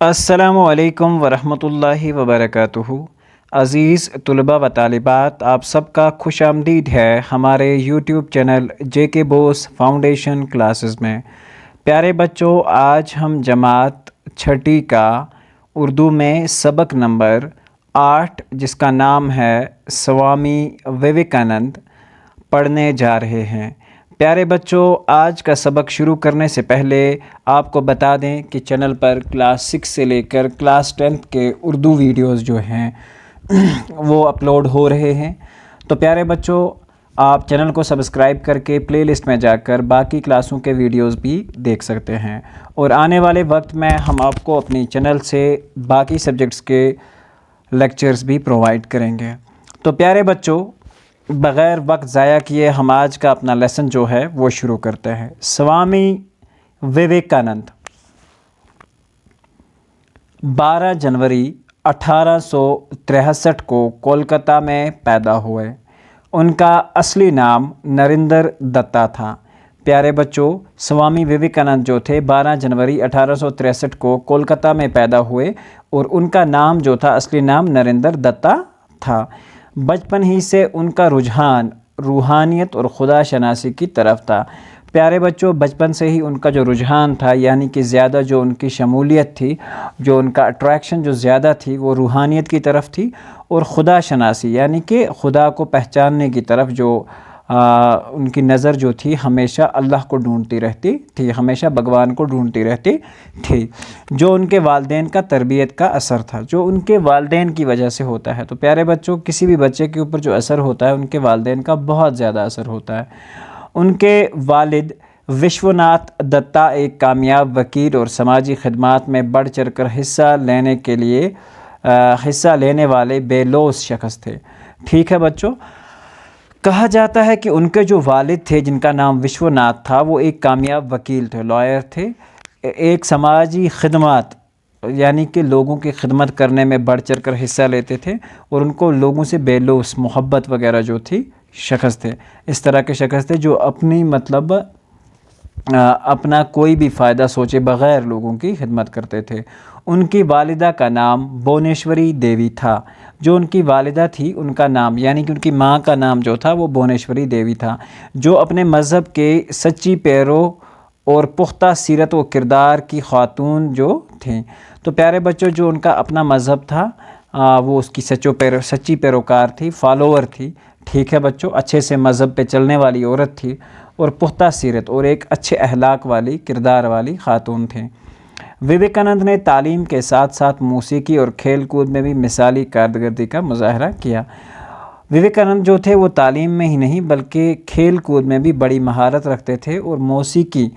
السلام علیکم ورحمۃ اللہ وبرکاتہ۔ عزیز طلباء و طالبات، آپ سب کا خوش آمدید ہے ہمارے یوٹیوب چینل جے کے بوس فاؤنڈیشن کلاسز میں۔ پیارے بچوں، آج ہم جماعت چھٹی کا اردو میں سبق نمبر 8 جس کا نام ہے سوامی وویکانند پڑھنے جا رہے ہیں۔ پیارے بچوں، آج کا سبق شروع کرنے سے پہلے آپ کو بتا دیں کہ چینل پر کلاس 6 سے لے کر کلاس 10 کے اردو ویڈیوز جو ہیں وہ اپلوڈ ہو رہے ہیں۔ تو پیارے بچوں، آپ چینل کو سبسکرائب کر کے پلے لسٹ میں جا کر باقی کلاسوں کے ویڈیوز بھی دیکھ سکتے ہیں، اور آنے والے وقت میں ہم آپ کو اپنی چینل سے باقی سبجیکٹس کے لیکچرز بھی پرووائڈ کریں گے۔ تو پیارے بچوں، بغیر وقت ضائع کیے ہم آج کا اپنا لیسن جو ہے وہ شروع کرتے ہیں۔ سوامی وویکانند 12 جنوری 1863 کو کولکتہ میں پیدا ہوئے۔ ان کا اصلی نام نریندر دتا تھا۔ پیارے بچوں، سوامی وویکانند جو تھے 12 جنوری 1863 کو کولکتہ میں پیدا ہوئے، اور ان کا نام جو تھا اصلی نام نریندر دتا تھا۔ بچپن ہی سے ان کا رجحان روحانیت اور خدا شناسی کی طرف تھا۔ پیارے بچوں، بچپن سے ہی ان کا جو رجحان تھا، یعنی کہ زیادہ جو ان کی شمولیت تھی، جو ان کا اٹریکشن جو زیادہ تھی، وہ روحانیت کی طرف تھی، اور خدا شناسی یعنی کہ خدا کو پہچاننے کی طرف جو ان کی نظر جو تھی ہمیشہ اللہ کو ڈھونڈتی رہتی تھی، ہمیشہ بھگوان کو ڈھونڈتی رہتی تھی، جو ان کے والدین کا تربیت کا اثر تھا، جو ان کے والدین کی وجہ سے ہوتا ہے۔ تو پیارے بچوں، کسی بھی بچے کے اوپر جو اثر ہوتا ہے ان کے والدین کا بہت زیادہ اثر ہوتا ہے۔ ان کے والد وشوناتھ دتا ایک کامیاب وکیل اور سماجی خدمات میں بڑھ چڑھ کر حصہ لینے والے بے لوث شخص تھے۔ ٹھیک ہے بچوں، کہا جاتا ہے کہ ان کے جو والد تھے جن کا نام وشوناتھ تھا، وہ ایک کامیاب وکیل تھے، لائر تھے، ایک سماجی خدمات یعنی کہ لوگوں کی خدمت کرنے میں بڑھ چڑھ کر حصہ لیتے تھے، اور ان کو لوگوں سے بے لوث محبت وغیرہ جو تھی شخص تھے۔ اس طرح کے شخص تھے جو اپنا کوئی بھی فائدہ سوچے بغیر لوگوں کی خدمت کرتے تھے۔ ان کی والدہ کا نام بھونیشوری دیوی تھا۔ جو ان کی والدہ تھی ان کا نام یعنی کہ ان کی ماں کا نام جو تھا وہ بھونیشوری دیوی تھا، جو اپنے مذہب کے سچی پیرو اور پختہ سیرت و کردار کی خاتون جو تھیں۔ تو پیارے بچوں، جو ان کا اپنا مذہب تھا وہ اس کی سچی پیروکار تھی، فالوور تھی۔ ٹھیک ہے بچوں، اچھے سے مذہب پہ چلنے والی عورت تھی، اور پختہ سیرت اور ایک اچھے اخلاق والی کردار والی خاتون تھیں۔ وویکانند نے تعلیم کے ساتھ ساتھ موسیقی اور کھیل کود میں بھی مثالی کارکردگی کا مظاہرہ کیا۔ وویکانند جو تھے وہ تعلیم میں ہی نہیں بلکہ کھیل کود میں بھی بڑی مہارت رکھتے تھے، اور موسیقی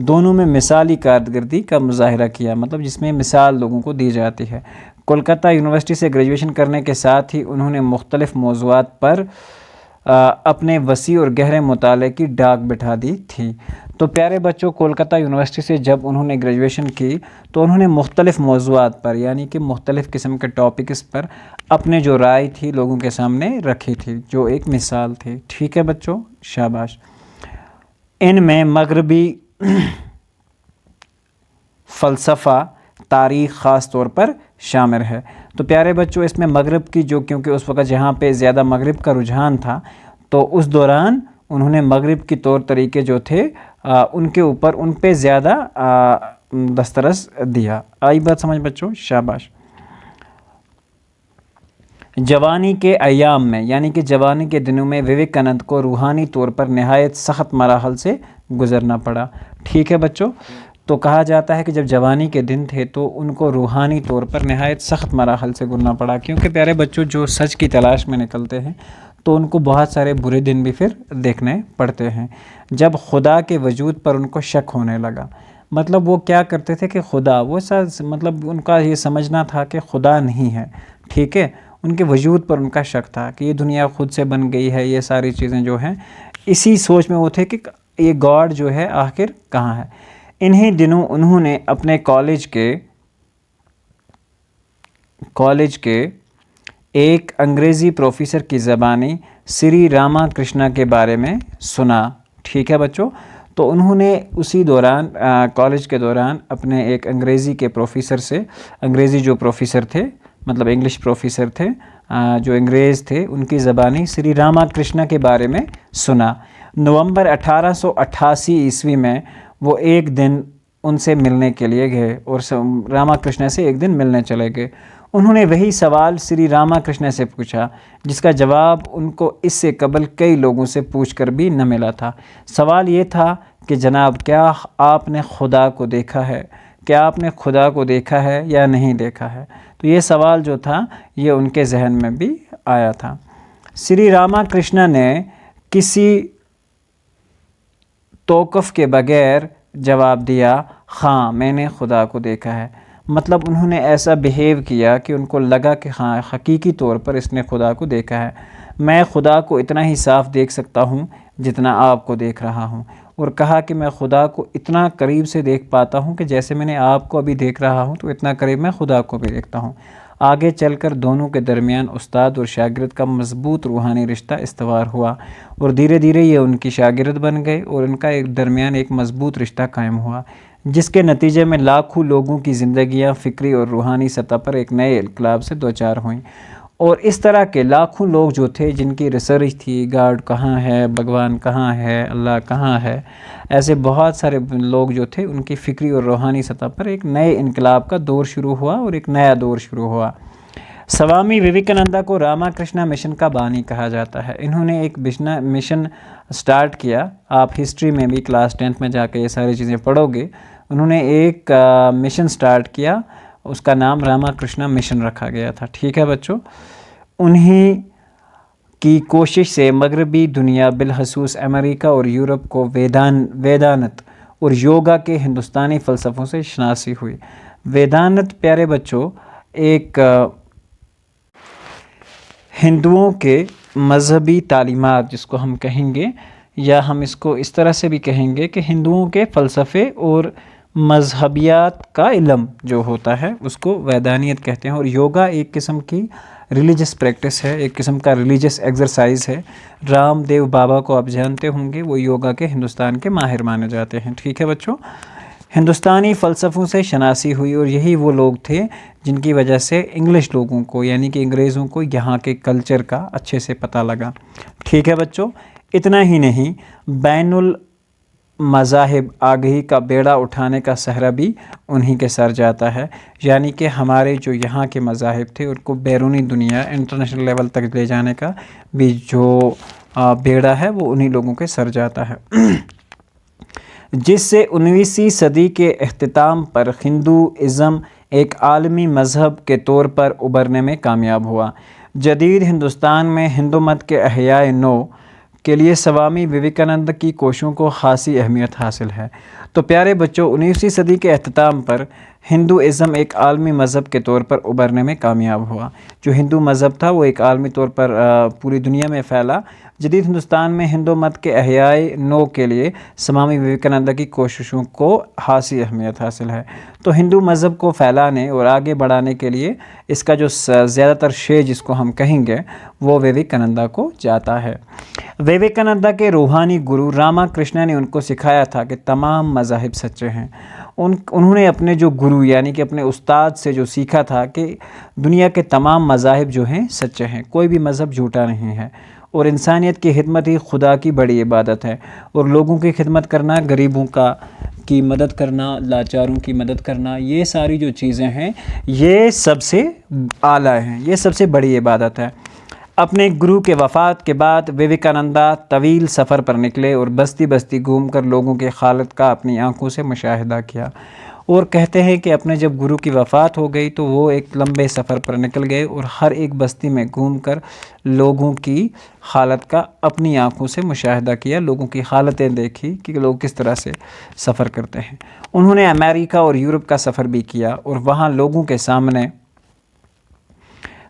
دونوں میں مثالی کارکردگی کا مظاہرہ کیا، مطلب جس میں مثال لوگوں کو دی جاتی ہے۔ کولکتہ یونیورسٹی سے گریجویشن کرنے کے ساتھ ہی انہوں نے مختلف موضوعات پر اپنے وسیع اور گہرے مطالعے کی ڈاک بٹھا دی تھی۔ تو پیارے بچوں، کولکتہ یونیورسٹی سے جب انہوں نے گریجویشن کی تو انہوں نے مختلف موضوعات پر یعنی کہ مختلف قسم کے ٹاپکس پر اپنے جو رائے تھی لوگوں کے سامنے رکھی تھی، جو ایک مثال تھی۔ ٹھیک ہے بچوں، شاباش۔ ان میں مغربی فلسفہ تاریخ خاص طور پر شامل ہے۔ تو پیارے بچوں، اس میں مغرب کی کیونکہ اس وقت جہاں پہ زیادہ مغرب کا رجحان تھا، تو اس دوران انہوں نے مغرب کی طور طریقے جو تھے ان پہ زیادہ دسترس دیا۔ آئی بات سمجھ بچوں؟ شاباش۔ جوانی کے ایام میں یعنی کہ جوانی کے دنوں میں وویکانند کو روحانی طور پر نہایت سخت مراحل سے گزرنا پڑا۔ ٹھیک ہے بچوں، تو کہا جاتا ہے کہ جب جوانی کے دن تھے تو ان کو روحانی طور پر نہایت سخت مراحل سے گزرنا پڑا، کیونکہ پیارے بچوں جو سچ کی تلاش میں نکلتے ہیں تو ان کو بہت سارے برے دن بھی پھر دیکھنے پڑتے ہیں۔ جب خدا کے وجود پر ان کو شک ہونے لگا، مطلب وہ کیا کرتے تھے کہ خدا مطلب ان کا یہ سمجھنا تھا کہ خدا نہیں ہے، ٹھیک ہے، ان کے وجود پر ان کا شک تھا کہ یہ دنیا خود سے بن گئی ہے، یہ ساری چیزیں جو ہیں اسی سوچ میں وہ تھے کہ یہ گاڈ جو ہے آخر کہاں ہے۔ انہی دنوں انہوں نے اپنے کالج کے ایک انگریزی پروفیسر کی زبانی سری راما کرشنا کے بارے میں سنا۔ ٹھیک ہے بچوں، تو انہوں نے اسی دوران کالج کے دوران اپنے ایک انگریزی کے پروفیسر سے، انگریزی جو پروفیسر تھے مطلب انگلش پروفیسر تھے جو انگریز تھے، ان کی زبانی سری راما کرشنا کے بارے میں سنا۔ نومبر 1888 عیسوی میں وہ ایک دن ان سے ملنے کے لیے گئے اور راما کرشنا سے ایک دن ملنے چلے گئے۔ انہوں نے وہی سوال سری راما کرشنا سے پوچھا جس کا جواب ان کو اس سے قبل کئی لوگوں سے پوچھ کر بھی نہ ملا تھا۔ سوال یہ تھا کہ جناب کیا آپ نے خدا کو دیکھا ہے؟ کیا آپ نے خدا کو دیکھا ہے یا نہیں دیکھا ہے؟ تو یہ سوال جو تھا یہ ان کے ذہن میں بھی آیا تھا۔ سری راما کرشنا نے کسی توقف کے بغیر جواب دیا، ہاں میں نے خدا کو دیکھا ہے۔ مطلب انہوں نے ایسا بیہیو کیا کہ ان کو لگا کہ ہاں حقیقی طور پر اس نے خدا کو دیکھا ہے۔ میں خدا کو اتنا ہی صاف دیکھ سکتا ہوں جتنا آپ کو دیکھ رہا ہوں، اور کہا کہ میں خدا کو اتنا قریب سے دیکھ پاتا ہوں کہ جیسے میں نے آپ کو ابھی دیکھ رہا ہوں تو اتنا قریب میں خدا کو بھی دیکھتا ہوں۔ آگے چل کر دونوں کے درمیان استاد اور شاگرد کا مضبوط روحانی رشتہ استوار ہوا، اور دھیرے دھیرے یہ ان کی شاگرد بن گئے اور ان کا درمیان ایک مضبوط رشتہ قائم ہوا، جس کے نتیجے میں لاکھوں لوگوں کی زندگیاں فکری اور روحانی سطح پر ایک نئے انقلاب سے دوچار ہوئیں۔ اور اس طرح کے لاکھوں لوگ جو تھے جن کی ریسرچ تھی گاڈ کہاں ہے، بھگوان کہاں ہے، اللہ کہاں ہے، ایسے بہت سارے لوگ جو تھے ان کی فکری اور روحانی سطح پر ایک نئے انقلاب کا دور شروع ہوا اور ایک نیا دور شروع ہوا۔ سوامی وویکانندا کو راما کرشنا مشن کا بانی کہا جاتا ہے۔ انہوں نے ایک مشن سٹارٹ کیا، آپ ہسٹری میں بھی کلاس 10 میں جا کے یہ ساری چیزیں پڑھو گے۔ انہوں نے ایک مشن سٹارٹ کیا، اس کا نام راما کرشنا مشن رکھا گیا تھا، ٹھیک ہے بچوں۔ انہی کی کوشش سے مغربی دنیا بالخصوص امریکہ اور یورپ کو ویدانت اور یوگا کے ہندوستانی فلسفوں سے شناسی ہوئی۔ ویدانت پیارے بچوں ایک ہندوؤں کے مذہبی تعلیمات جس کو ہم کہیں گے، یا ہم اس کو اس طرح سے بھی کہیں گے کہ ہندوؤں کے فلسفے اور مذہبیات کا علم جو ہوتا ہے اس کو ویدانیت کہتے ہیں۔ اور یوگا ایک قسم کی ریلیجس پریکٹس ہے، ایک قسم کا ریلیجس ایکسرسائز ہے۔ رام دیو بابا کو آپ جانتے ہوں گے، وہ یوگا کے ہندوستان کے ماہر مانے جاتے ہیں، ٹھیک ہے بچوں۔ ہندوستانی فلسفوں سے شناسی ہوئی، اور یہی وہ لوگ تھے جن کی وجہ سے انگلش لوگوں کو یعنی کہ انگریزوں کو یہاں کے کلچر کا اچھے سے پتہ لگا، ٹھیک ہے بچوں۔ اتنا ہی نہیں، بین المذاہب آگہی کا بیڑا اٹھانے کا سہرا بھی انہی کے سر جاتا ہے، یعنی کہ ہمارے جو یہاں کے مذاہب تھے ان کو بیرونی دنیا انٹرنیشنل لیول تک لے جانے کا بھی جو بیڑا ہے وہ انہی لوگوں کے سر جاتا ہے، جس سے 19ویں صدی کے اختتام پر ہندوازم ایک عالمی مذہب کے طور پر ابھرنے میں کامیاب ہوا۔ جدید ہندوستان میں ہندو مت کے احیاء نو کے لیے سوامی وویکانند کی کوششوں کو خاصی اہمیت حاصل ہے۔ تو پیارے بچوں 19ویں صدی کے اختتام پر ہندوازم ایک عالمی مذہب کے طور پر ابھرنے میں کامیاب ہوا۔ جو ہندو مذہب تھا وہ ایک عالمی طور پر پوری دنیا میں پھیلا۔ جدید ہندوستان میں ہندو مت کے احیاء نو کے لیے سوامی وویکانند کی کوششوں کو خاصی اہمیت حاصل ہے۔ تو ہندو مذہب کو پھیلانے اور آگے بڑھانے کے لیے اس کا جو زیادہ تر شے جس کو ہم کہیں گے وہ وویکانند کو جاتا ہے۔ وویکانند کے روحانی گرو راما کرشنا نے ان کو سکھایا تھا کہ تمام مذاہب سچے ہیں۔ انہوں نے اپنے جو گرو یعنی کہ اپنے استاد سے جو سیکھا تھا کہ دنیا کے تمام مذاہب جو ہیں سچے ہیں، کوئی بھی مذہب جھوٹا نہیں ہے، اور انسانیت کی خدمت ہی خدا کی بڑی عبادت ہے، اور لوگوں کی خدمت کرنا، غریبوں کی مدد کرنا، لاچاروں کی مدد کرنا، یہ ساری جو چیزیں ہیں یہ سب سے اعلیٰ ہیں، یہ سب سے بڑی عبادت ہے۔ اپنے گرو کے وفات کے بعد وویکانند طویل سفر پر نکلے اور بستی بستی گھوم کر لوگوں کی حالت کا اپنی آنکھوں سے مشاہدہ کیا، اور کہتے ہیں کہ اپنے جب گرو کی وفات ہو گئی تو وہ ایک لمبے سفر پر نکل گئے اور ہر ایک بستی میں گھوم کر لوگوں کی حالت کا اپنی آنکھوں سے مشاہدہ کیا، لوگوں کی حالتیں دیکھی کہ لوگ کس طرح سے سفر کرتے ہیں۔ انہوں نے امریکہ اور یورپ کا سفر بھی کیا اور وہاں لوگوں کے سامنے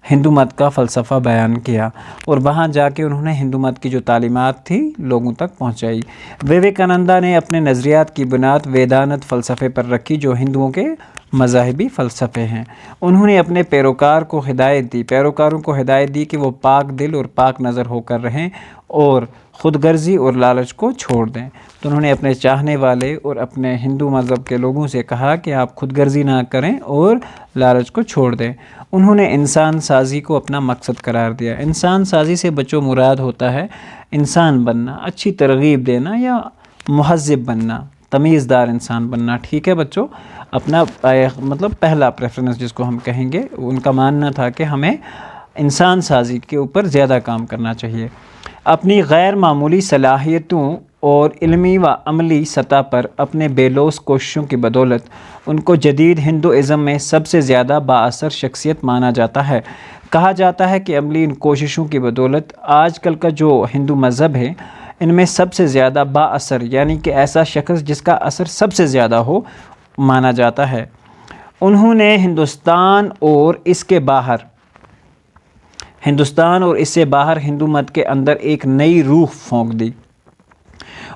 ہندو مت کا فلسفہ بیان کیا، اور وہاں جا کے انہوں نے ہندو مت کی جو تعلیمات تھی لوگوں تک پہنچائی۔ وویکانند نے اپنے نظریات کی بنیاد ویدانت فلسفے پر رکھی جو ہندوؤں کے مذہبی فلسفے ہیں۔ انہوں نے اپنے پیروکاروں کو ہدایت دی کہ وہ پاک دل اور پاک نظر ہو کر رہیں اور خود غرضی اور لالچ کو چھوڑ دیں۔ تو انہوں نے اپنے چاہنے والے اور اپنے ہندو مذہب کے لوگوں سے کہا کہ آپ خود غرضی نہ کریں اور لالچ کو چھوڑ دیں۔ انہوں نے انسان سازی کو اپنا مقصد قرار دیا۔ انسان سازی سے بچوں مراد ہوتا ہے انسان بننا، اچھی ترغیب دینا یا مہذب بننا، تمیز دار انسان بننا۔ ٹھیک ہے بچوں، اپنا مطلب پہلا پریفرنس جس کو ہم کہیں گے، ان کا ماننا تھا کہ ہمیں انسان سازی کے اوپر زیادہ کام کرنا چاہیے۔ اپنی غیر معمولی صلاحیتوں اور علمی و عملی سطح پر اپنے بے لوث کوششوں کی بدولت ان کو جدید ہندوازم میں سب سے زیادہ بااثر شخصیت مانا جاتا ہے۔ کہا جاتا ہے کہ عملی ان کوششوں کی بدولت آج کل کا جو ہندو مذہب ہے ان میں سب سے زیادہ بااثر، یعنی کہ ایسا شخص جس کا اثر سب سے زیادہ ہو، مانا جاتا ہے۔ انہوں نے ہندوستان اور اس سے باہر ہندو مت کے اندر ایک نئی روح پھونک دی۔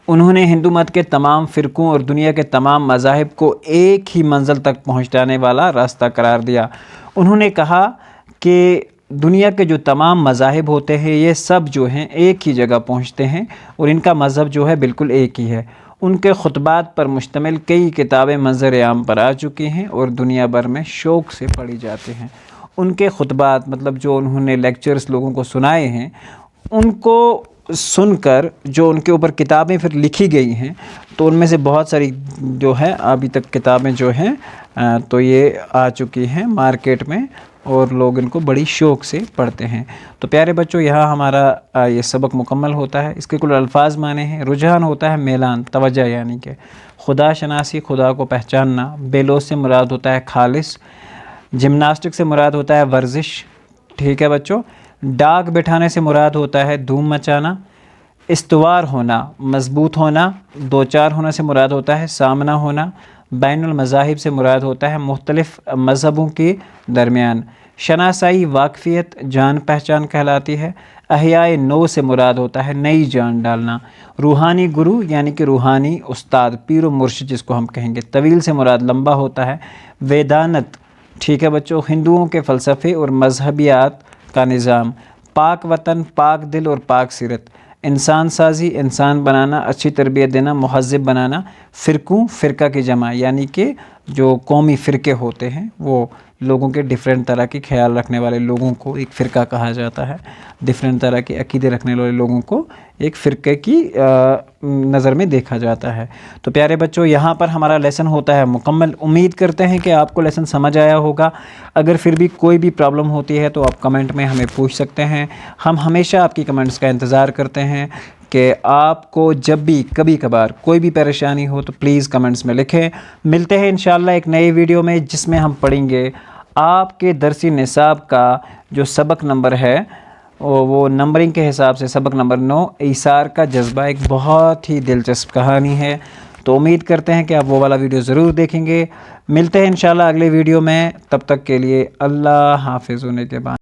انہوں نے ہندو مت کے تمام فرقوں اور دنیا کے تمام مذاہب کو ایک ہی منزل تک پہنچانے والا راستہ قرار دیا۔ انہوں نے کہا کہ دنیا کے جو تمام مذاہب ہوتے ہیں یہ سب جو ہیں ایک ہی جگہ پہنچتے ہیں اور ان کا مذہب جو ہے بالکل ایک ہی ہے۔ ان کے خطبات پر مشتمل کئی کتابیں منظر عام پر آ چکی ہیں اور دنیا بھر میں شوق سے پڑھی جاتی ہیں۔ ان کے خطبات مطلب جو انہوں نے لیکچرز لوگوں کو سنائے ہیں، ان کو سن کر جو ان کے اوپر کتابیں پھر لکھی گئی ہیں، تو ان میں سے بہت ساری جو ہے ابھی تک کتابیں جو ہیں تو یہ آ چکی ہیں مارکیٹ میں اور لوگ ان کو بڑی شوق سے پڑھتے ہیں۔ تو پیارے بچوں، یہاں ہمارا یہ سبق مکمل ہوتا ہے۔ اس کے کل الفاظ معنی ہیں: رجحان ہوتا ہے میلان، توجہ یعنی کہ خدا شناسی، خدا کو پہچاننا۔ بے لوث سے مراد ہوتا ہے خالص۔ جمناسٹک سے مراد ہوتا ہے ورزش۔ ٹھیک ہے بچوں۔ ڈاک بٹھانے سے مراد ہوتا ہے دھوم مچانا۔ استوار ہونا، مضبوط ہونا۔ دو چار ہونا سے مراد ہوتا ہے سامنا ہونا۔ بین المذاہب سے مراد ہوتا ہے مختلف مذہبوں کے درمیان۔ شناسائی واقفیت، جان پہچان کہلاتی ہے۔ احیاء نو سے مراد ہوتا ہے نئی جان ڈالنا۔ روحانی گرو یعنی کہ روحانی استاد، پیر و مرشد جس کو ہم کہیں گے۔ طویل سے مراد لمبا ہوتا ہے۔ ویدانت، ٹھیک ہے بچوں، ہندوؤں کے فلسفے اور مذہبیات کا نظام۔ پاک وطن، پاک دل اور پاک سیرت۔ انسان سازی، انسان بنانا، اچھی تربیت دینا، مہذب بنانا۔ فرقوں، فرقہ کی جمع یعنی کہ جو قومی فرقے ہوتے ہیں وہ لوگوں کے ڈیفرنٹ طرح کے خیال رکھنے والے لوگوں کو ایک فرقہ کہا جاتا ہے۔ ڈیفرنٹ طرح کے عقیدے رکھنے والے لوگوں کو ایک فرقے کی نظر میں دیکھا جاتا ہے۔ تو پیارے بچوں، یہاں پر ہمارا لیسن ہوتا ہے مکمل۔ امید کرتے ہیں کہ آپ کو لیسن سمجھ آیا ہوگا۔ اگر پھر بھی کوئی بھی پرابلم ہوتی ہے تو آپ کمنٹ میں ہمیں پوچھ سکتے ہیں۔ ہم ہمیشہ آپ کی کمنٹس کا انتظار کرتے ہیں کہ آپ کو جب بھی کبھی کبھار کوئی بھی پریشانی ہو تو پلیز کمنٹس میں لکھیں۔ ملتے ہیں انشاءاللہ ایک نئی ویڈیو میں جس میں ہم پڑھیں گے آپ کے درسی نصاب کا جو سبق نمبر ہے، وہ نمبرنگ کے حساب سے سبق نمبر 9، ایثار کا جذبہ۔ ایک بہت ہی دلچسپ کہانی ہے، تو امید کرتے ہیں کہ آپ وہ والا ویڈیو ضرور دیکھیں گے۔ ملتے ہیں انشاءاللہ اگلے ویڈیو میں، تب تک کے لیے اللہ حافظ ہونے کے بعد۔